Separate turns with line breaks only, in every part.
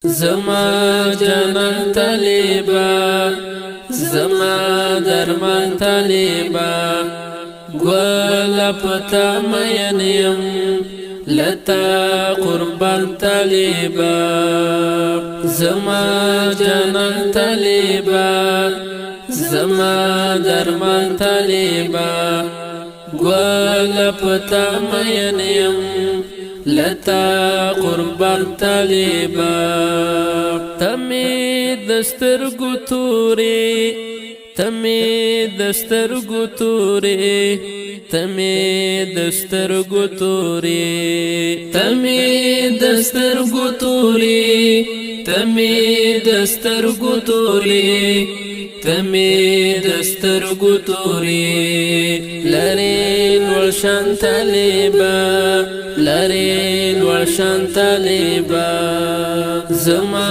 زما جانان طالبا زما درمان طالبا گولا پتا مین یم لتا قربان طالبا زما جانان طالبا زما درمان طالبا گولا پتا مین یم لتا قربان طالبا تمی دستر گتوری تمی دستر گتوری تمی دستر گتوری تمی دستر گتوری تمی دستر گتوری تمی دستر گتوری لرین ورشان طالبا لرین ورشان طالبا زما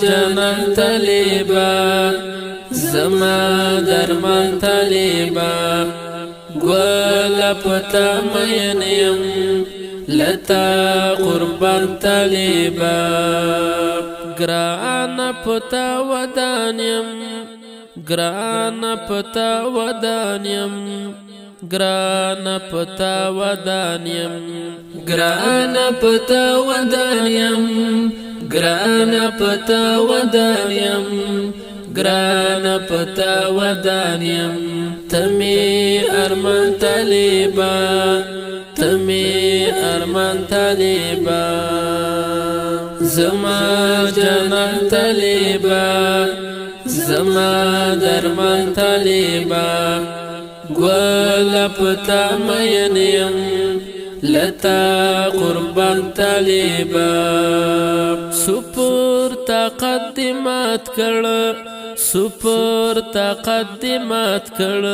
جانان طالبا زما درمان طالبا گولا پتا مین یم لتا قربان طالبا گران پتا ودانیم گران پتا ودانیم گران پتا ودانیم گران پتا ودانیم گران پتا ودانیم گران پتا ودانیم تمی ارمان طالبا تمی ارمان طالبا زما جانان طالبا زما درمان طالبا گولا پتا مین یم لتا قربان طالبا سپور تقدمات کړ سپور تقدمات کړ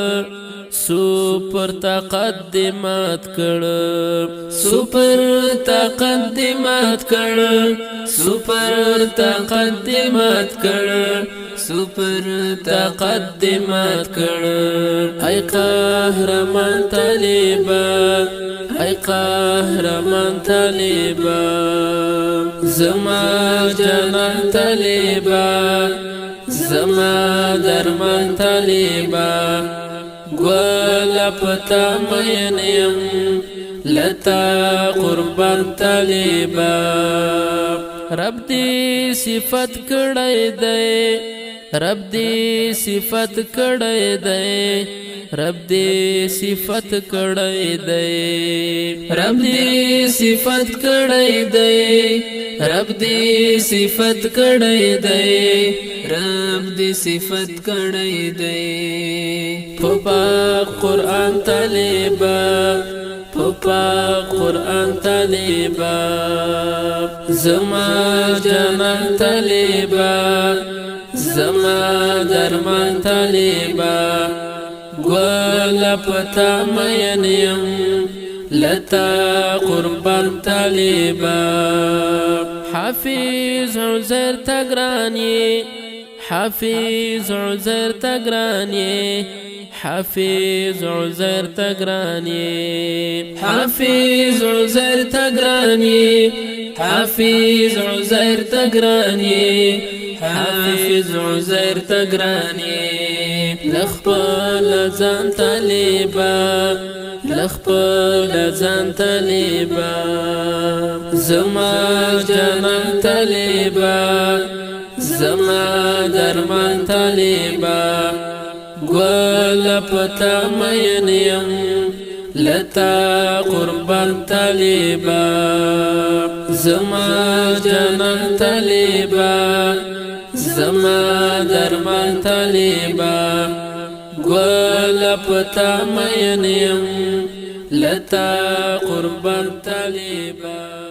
سپر تقدمات کړ سپر تقدمات کړ سپر تقدمات کړ سپر تقدمات کړ ای قهرمان طالبا ای قهرمان طالبا زما جانان طالبا زما درمان طالبا گولا پتا مین یم لتا قربان طالبا رب دی صفت کړی دی رب دی صفت کړی دی رب دی صفت کړی دی رب دی صفت کړی دی رب دی صفت کړی دی رب دی صفت کړی دی پاک قرآن طالبا پاک قرآن طالبا زما جانان طالبا زما درمان طالبا گولا پتا مین یم لتا قربان طالبا حافظ عزیر تگرانی حافظ عزیر تگرانی حافظ عزیر تگرانی حافظ عزیر تگرانی حافظ عزیر تگرانی حافظ عزیر تگرانی لخپل ځان طالبا لخپل ځان طالبا زما جانان طالبا زما درمان طالبا گولا پتا مین یم لتا قربان طالبا زما جانان طالبا زما درمان طالبا گولا پتا مین یم لتا قربان طالبا